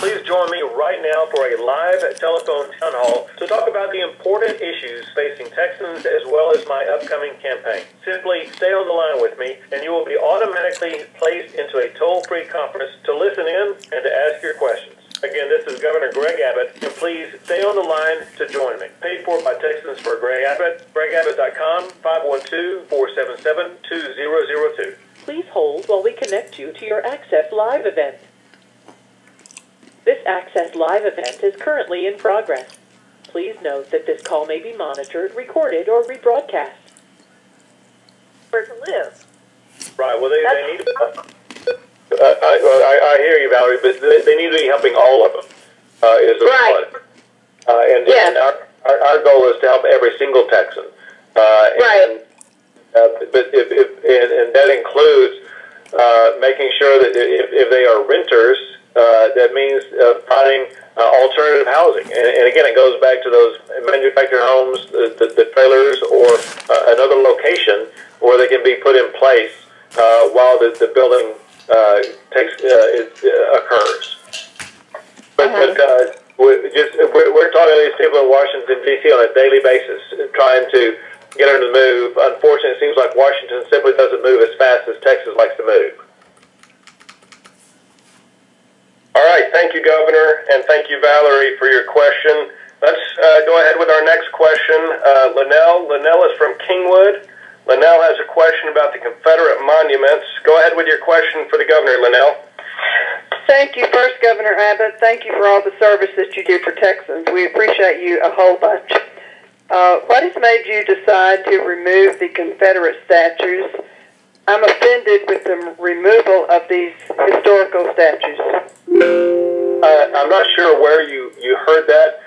please join me right now for a live telephone town hall to talk about the important issues facing Texans as well as my upcoming campaign. Simply stay on the line with me and you will be automatically placed into a toll-free conference to listen in and to ask your questions. Again, this is Governor Greg Abbott, and please stay on the line to join me. Paid for by Texans for Greg Abbott, gregabbott.com, 512-477-2002. Please hold while we connect you to your Access Live event. This Access Live event is currently in progress. Please note that this call may be monitored, recorded, or rebroadcast. Where to live. Right, well, they need to... I hear you, Valerie, but they need to be helping all of them, is the right. And our goal is to help every single Texan. Right. But and that includes making sure that if they are renters, that means finding alternative housing. And again, it goes back to those manufactured homes, the trailers, or another location where they can be put in place while the building occurs. But we're talking to these people in Washington, D.C. on a daily basis, trying to get them to move. Unfortunately, it seems like Washington simply doesn't move as fast as Texas likes to move. All right, thank you, Governor, and thank you, Valerie, for your question. Let's go ahead with our next question. Linnell is from Kingwood. Linnell has a question about the Confederate monuments. Go ahead with your question for the Governor, Linnell. Thank you, first Governor Abbott. Thank you for all the service that you do for Texans. We appreciate you a whole bunch. What has made you decide to remove the Confederate statues? I'm offended with the removal of these historical statues. I'm not sure where you heard that,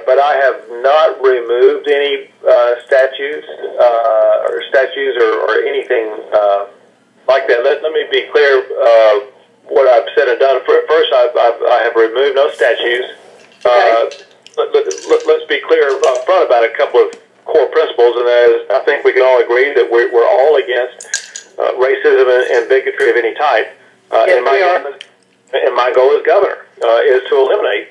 but I have not removed any statues or anything like that. Let me be clear what I've said and done. First, I have removed no statues. Okay. Let's be clear up front about a couple of core principles, and that is, I think we can all agree that we're all against racism and bigotry of any type. Yes, we are. And my goal as governor is to eliminate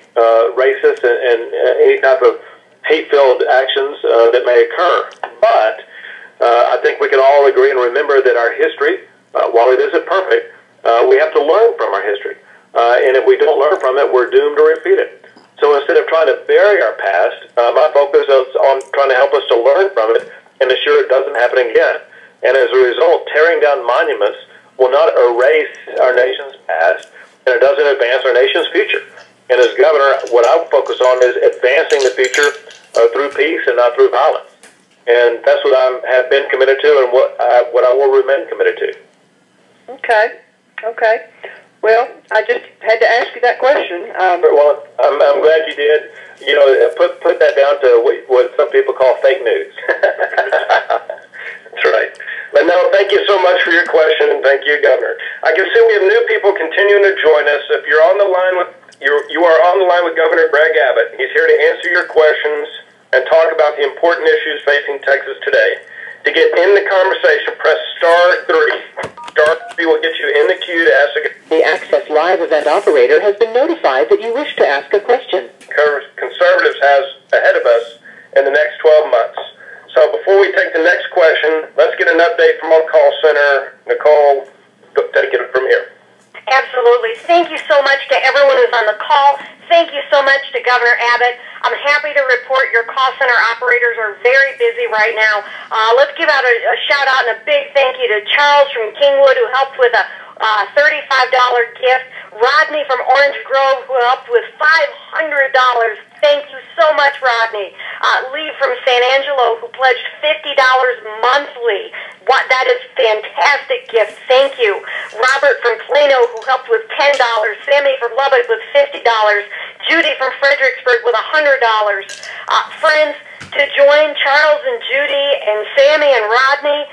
racist and any type of hate-filled actions that may occur. But I think we can all agree and remember that our history, while it isn't perfect, we have to learn from our history. And if we don't learn from it, we're doomed to repeat it. So instead of trying to bury our past, my focus is on trying to help us to learn from it and ensure it doesn't happen again. And as a result, tearing down monuments will not erase our nation's past, and it doesn't advance our nation's future. And as governor, what I focus on is advancing the future through peace and not through violence. And that's what I have been committed to and what I will remain committed to. Okay. Well, I just had to ask you that question. Well, I'm glad you did. You know, put that down to what some people call fake news. That's right. But no, thank you so much for your question, and thank you, Governor. I can see we have new people continuing to join us. If you're on the line with you are on the line with Governor Greg Abbott. He's here to answer your questions and talk about the important issues facing Texas today. To get in the conversation, press *3. *3 will get you in the queue to ask a question. The Access Live event operator has been notified that you wish to ask a question. Conservatives has ahead of us in the next 12 months. So before we take the next question, let's get an update from our call center. Nicole, take it from here. Absolutely. Thank you so much to everyone who's on the call. Thank you so much to Governor Abbott. I'm happy to report your call center operators are very busy right now. Let's give out a shout-out and a big thank you to Charles from Kingwood, who helped with a $35 gift. Rodney from Orange Grove, who helped with $500. Thank you so much, Rodney. Lee from San Angelo, who pledged $50 monthly. That is a fantastic gift. Thank you. Robert from Plano, who helped with $10. Sammy from Lubbock with $50. Judy from Fredericksburg with $100. Friends, to join Charles and Judy and Sammy and Rodney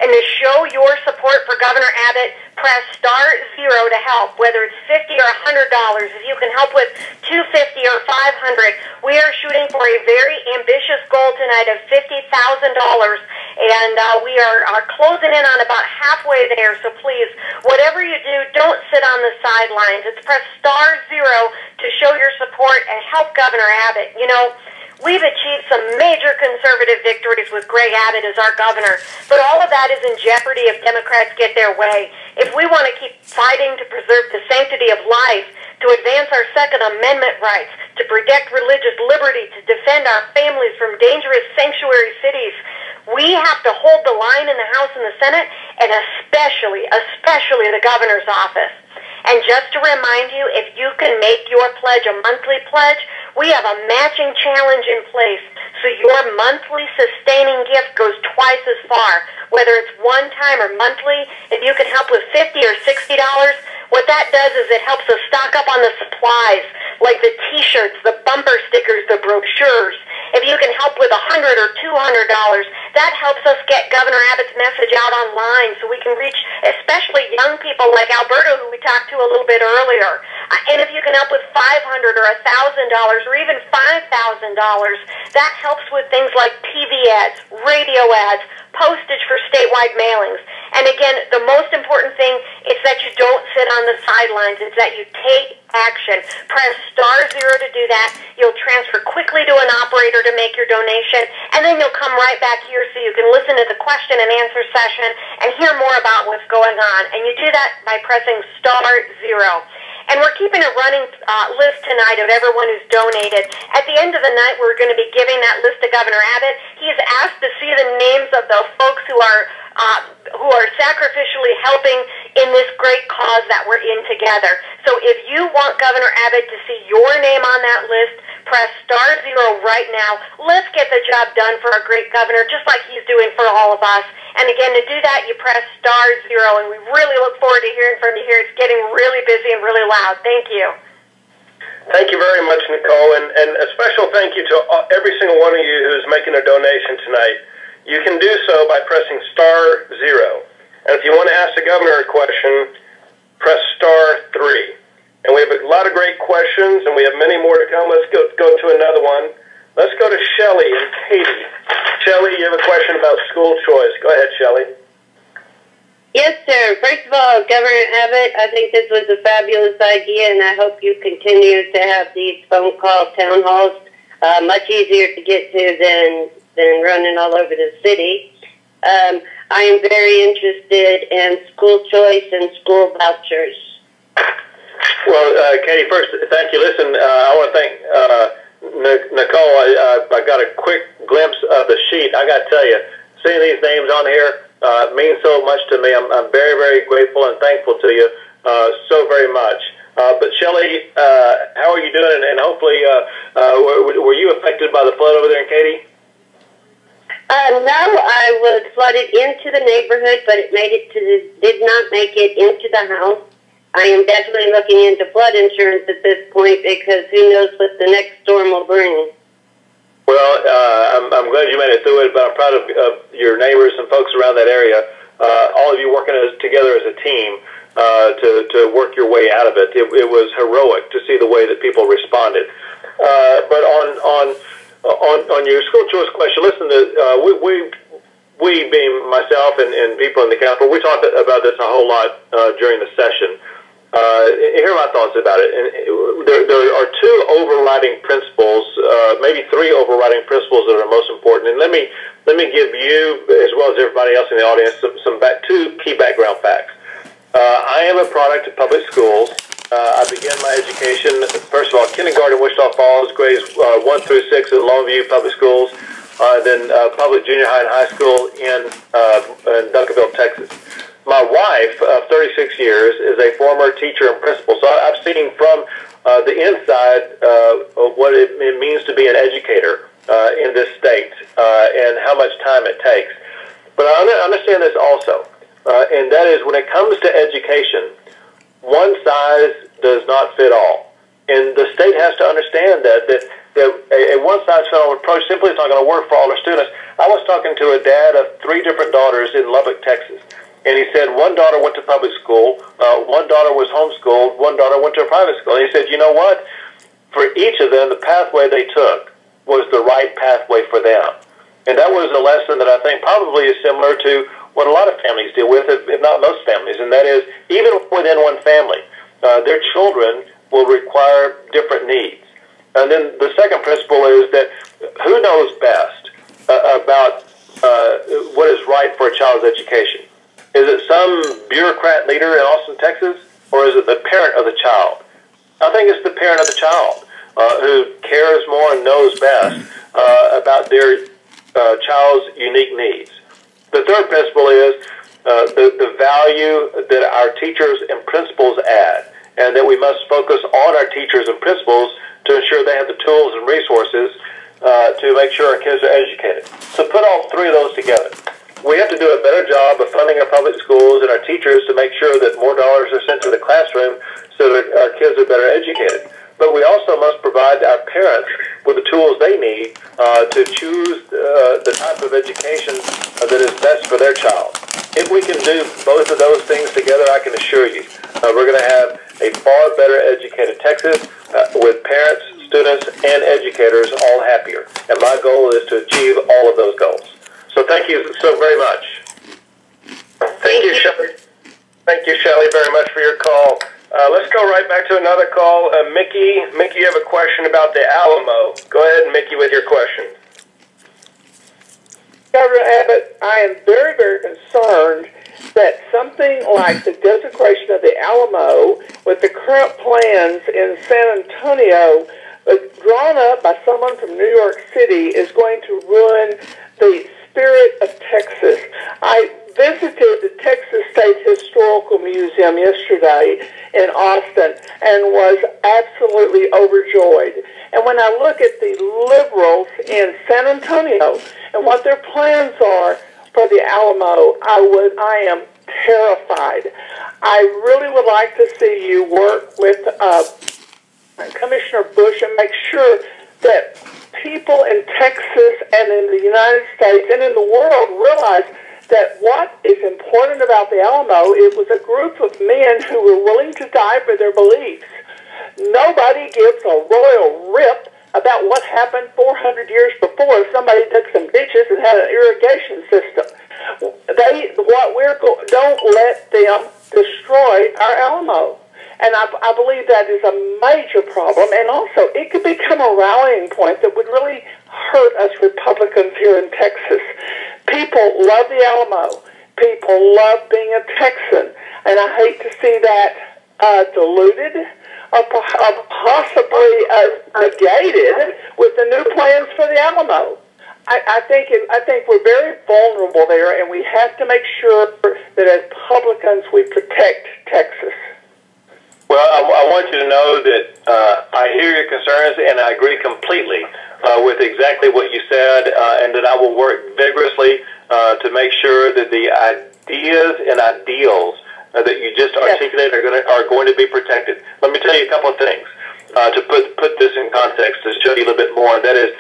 And to show your support for Governor Abbott, press *0 to help, whether it's $50 or $100. If you can help with $250 or $500, we are shooting for a very ambitious goal tonight of $50,000, and we are closing in on about halfway there. So please, whatever you do, don't sit on the sidelines. It's press *0 to show your support and help Governor Abbott. You know, we've achieved some major conservative victories with Greg Abbott as our governor, but all of that is in jeopardy if Democrats get their way. If we want to keep fighting to preserve the sanctity of life, to advance our Second Amendment rights, to protect religious liberty, to defend our families from dangerous sanctuary cities, we have to hold the line in the House and the Senate, and especially the governor's office. And just to remind you, if you can make your pledge a monthly pledge, we have a matching challenge in place. So your monthly sustaining gift goes twice as far. Whether it's one time or monthly, if you can help with $50 or $60, what that does is it helps us stock up on the supplies, like the T-shirts, the bumper stickers, the brochures. If you can help with $100 or $200, that helps us get Governor Abbott's message out online so we can reach especially young people like Alberto, who we talked to a little bit earlier. And if you can help with $500 or $1,000 or even $5,000, that helps with things like TV ads, radio ads, postage for statewide mailings. And again, the most important thing is that you don't sit on the sidelines. It's that you take action. Press *0 to do that. You'll transfer quickly to an operator to make your donation, and then you'll come right back here so you can listen to the question and answer session and hear more about what's going on. And you do that by pressing *0. And we're keeping a running list tonight of everyone who's donated. At the end of the night, we're going to be giving that list to Governor Abbott. He's asked to see the names of the folks who are sacrificially helping in this great cause that we're in together. So if you want Governor Abbott to see your name on that list, press *0 right now. Let's get the job done for our great governor, just like he's doing for all of us. And again, to do that, you press *0, and we really look forward to hearing from you here. It's getting really busy and really loud. Thank you. Thank you very much, Nicole, and a special thank you to every single one of you who's making a donation tonight. You can do so by pressing *0. And if you want to ask the governor a question, press *3. And we have a lot of great questions, and we have many more to come. Let's go to another one. Let's go to Shelley and Katie. Shelley, you have a question about school choice. Go ahead, Shelley. Yes, sir. First of all, Governor Abbott, I think this was a fabulous idea, and I hope you continue to have these phone call town halls. Much easier to get to than running all over the city. I am very interested in school choice and school vouchers. Well, Katie, first, thank you. Listen, I want to thank Nicole. I got a quick glimpse of the sheet. I got to tell you, seeing these names on here means so much to me. I'm very, very grateful and thankful to you so very much. But Shelley, how are you doing? And hopefully, were you affected by the flood over there in Katy? No, I was flooded into the neighborhood, but it did not make it into the house. I am definitely looking into flood insurance at this point because who knows what the next storm will bring. Well, I'm glad you made it through it, but I'm proud of your neighbors and folks around that area. All of you working together as a team to work your way out of it. It was heroic to see the way that people responded. But on your school choice question, listen, we being myself and people in the Capitol, we talked about this a whole lot during the session. Here are my thoughts about it. And there are two overriding principles, maybe three overriding principles that are most important. And let me give you, as well as everybody else in the audience, two key background facts. I am a product of public schools. I began my education, first of all, kindergarten in Wichita Falls, grades 1 through 6 at Longview Public Schools, then public junior high and high school in Duncanville, Texas. My wife of 36 years is a former teacher and principal, so I've seen from the inside what it means to be an educator in this state and how much time it takes. But I understand this also, and that is when it comes to education, one size does not fit all. And the state has to understand that that a one-size-fits-all approach simply is not going to work for all our students. I was talking to a dad of 3 different daughters in Lubbock, Texas, and he said one daughter went to public school, one daughter was homeschooled, one daughter went to a private school. And he said, you know what? For each of them, the pathway they took was the right pathway for them. And that was a lesson that I think probably is similar to what a lot of families deal with, if not most families, and that is even within one family, their children will require different needs. And then the second principle is that who knows best about what is right for a child's education? Is it some bureaucrat leader in Austin, Texas, or is it the parent of the child? I think it's the parent of the child who cares more and knows best about their child's unique needs. The third principle is the value that our teachers and principals add, and that we must focus on our teachers and principals to ensure they have the tools and resources to make sure our kids are educated. So put all 3 of those together. We have to do a better job of funding our public schools and our teachers to make sure that more dollars are sent to the classroom so that our kids are better educated. But we also must provide our parents with the tools they need to choose the type of education that is best for their child. If we can do both of those things together, I can assure you we're going to have a far better educated Texas with parents, students, and educators all happier. And my goal is to achieve all of those goals. So thank you so very much. Thank you, Shelley. Thank you, Shelley, very much for your call. Let's go right back to another call. Mickey, you have a question about the Alamo. Go ahead, Mickey, with your question. Governor Abbott, I am very, very concerned that something like the desecration of the Alamo with the current plans in San Antonio, drawn up by someone from New York City, is going to ruin the spirit of Texas. I visited the Texas State Historical Museum yesterday in Austin and was absolutely overjoyed. And when I look at the liberals in San Antonio and what their plans are for the Alamo, I am terrified. I really would like to see you work with Commissioner Bush and make sure that people in Texas and in the United States and in the world realize that what is important about the Alamo, it was a group of men who were willing to die for their beliefs. Nobody gives a royal rip about what happened 400 years before. Somebody dug some ditches and had an irrigation system. Don't let them destroy our Alamo. And I believe that is a major problem. And also, it could become a rallying point that would really hurt us Republicans here in Texas. People love the Alamo. People love being a Texan. And I hate to see that diluted or possibly negated with the new plans for the Alamo. I think we're very vulnerable there, and we have to make sure that as Republicans we protect Texas. Well, I want you to know that I hear your concerns, and I agree completely with exactly what you said, and that I will work vigorously to make sure that the ideas and ideals that you just articulated are going to be protected. Let me tell you a couple of things to put this in context to show you a little bit more. And that is,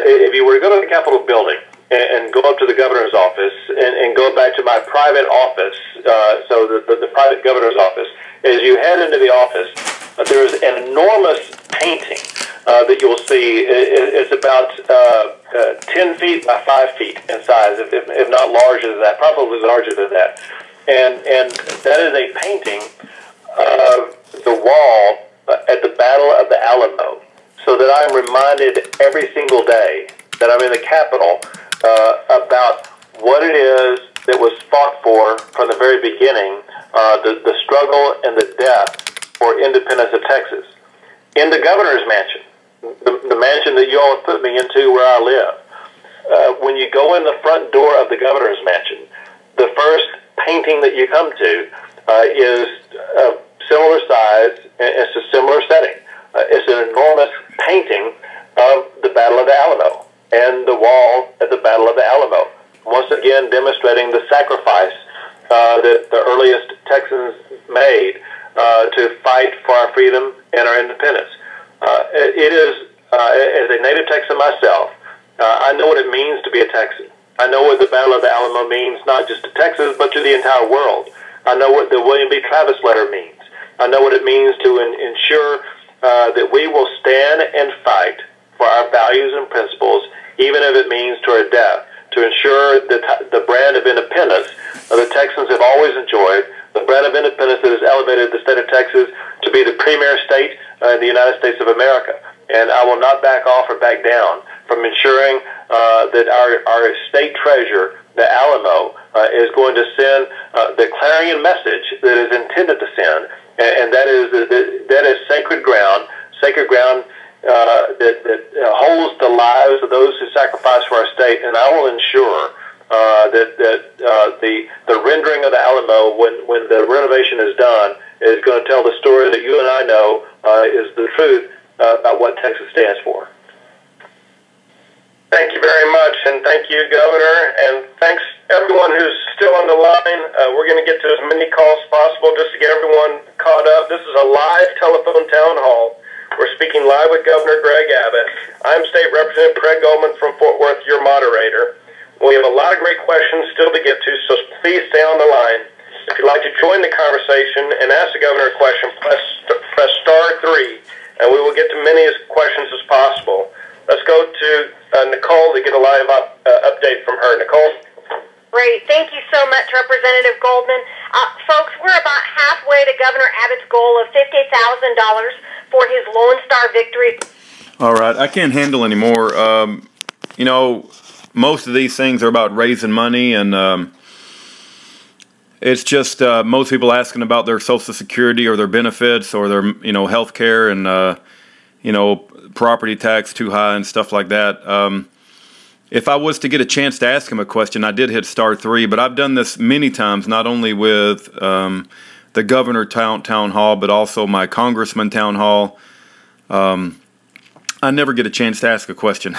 if you were to go to the Capitol building and go up to the governor's office and go back to my private office, so the private governor's office, as you head into the office, there's an enormous painting that you'll see. It's about 10 feet by 5 feet in size, if not larger than that, probably larger than that. And that is a painting of the wall at the Battle of the Alamo, so that I'm reminded every single day that I'm in the Capitol about what it is that was fought for from the very beginning, the struggle and the death for independence of Texas. In the governor's mansion, the mansion that you all have put me into where I live, when you go in the front door of the governor's mansion, the first painting that you come to is of similar size, and it's a similar setting. It's an enormous painting of the Battle of the Alamo and the wall at the Battle of the Alamo, once again demonstrating the sacrifice that the earliest Texans made to fight for our freedom and our independence. It is, as a a native Texan myself, I know what it means to be a Texan. I know what the Battle of the Alamo means, not just to Texas, but to the entire world. I know what the William B. Travis letter means. I know what it means to ensure that we will stand and fight for our values and principles, even if it means to our death, to ensure that the brand of independence the Texans have always enjoyed, the brand of independence that has elevated the state of Texas to be the premier state in the United States of America. And I will not back off or back down from ensuring that our state treasurer, the Alamo, is going to send the clarion message that is intended to send, and that is sacred ground that holds the lives of those who sacrifice for our state. And I will ensure that the rendering of the Alamo, when the renovation is done, is going to tell the story that you and I know is the truth about what Texas stands for. Thank you very much, and thank you, Governor, and thanks everyone who's still on the line. We're going to get to as many calls as possible just to get everyone caught up. This is a live telephone town hall. We're speaking live with Governor Greg Abbott. I'm State Representative Craig Goldman from Fort Worth, your moderator. We have a lot of great questions still to get to, so please stay on the line. If you'd like to join the conversation and ask the Governor a question, press *3, and we will get to many questions as possible. Let's go to Nicole to get a live update from her. Nicole? Great. Thank you so much, Representative Goldman. Folks, we're about halfway to Governor Abbott's goal of $50,000 for his Lone Star victory. All right. I can't handle anymore. You know, most of these things are about raising money, and it's just most people asking about their Social Security or their benefits or their, health care and, property tax too high and stuff like that. If I was to get a chance to ask him a question, I did hit *3, but I've done this many times, not only with the governor town hall, but also my congressman town hall. I never get a chance to ask a question.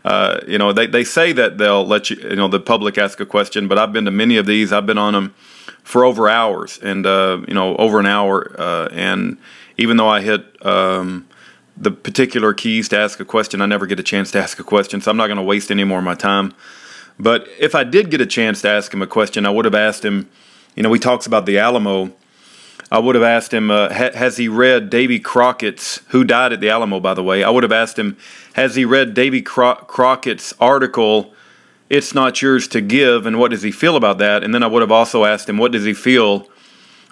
They say that they'll let the public ask a question, but I've been to many of these. I've been on them for over hours and, over an hour. And even though I hit the particular keys to ask a question, I never get a chance to ask a question, so I'm not going to waste any more of my time. But if I did get a chance to ask him a question, I would have asked him, he talks about the Alamo. I would have asked him, has he read Davy Crockett's, who died at the Alamo, by the way. I would have asked him, has he read Davy Crockett's article, It's Not Yours to Give, and what does he feel about that? And then I would have also asked him, what does he feel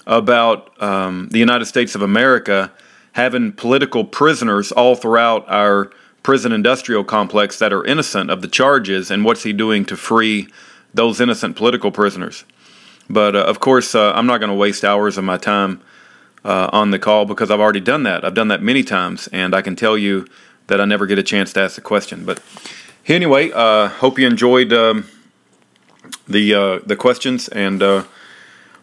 about the United States of America having political prisoners all throughout our prison industrial complex that are innocent of the charges, and what's he doing to free those innocent political prisoners? But, of course, I'm not going to waste hours of my time on the call because I've already done that. I've done that many times, and I can tell you that I never get a chance to ask a question. But anyway, hope you enjoyed the questions, and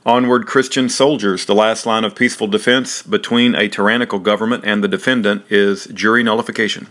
onward, Christian soldiers. The last line of peaceful defense between a tyrannical government and the defendant is jury nullification.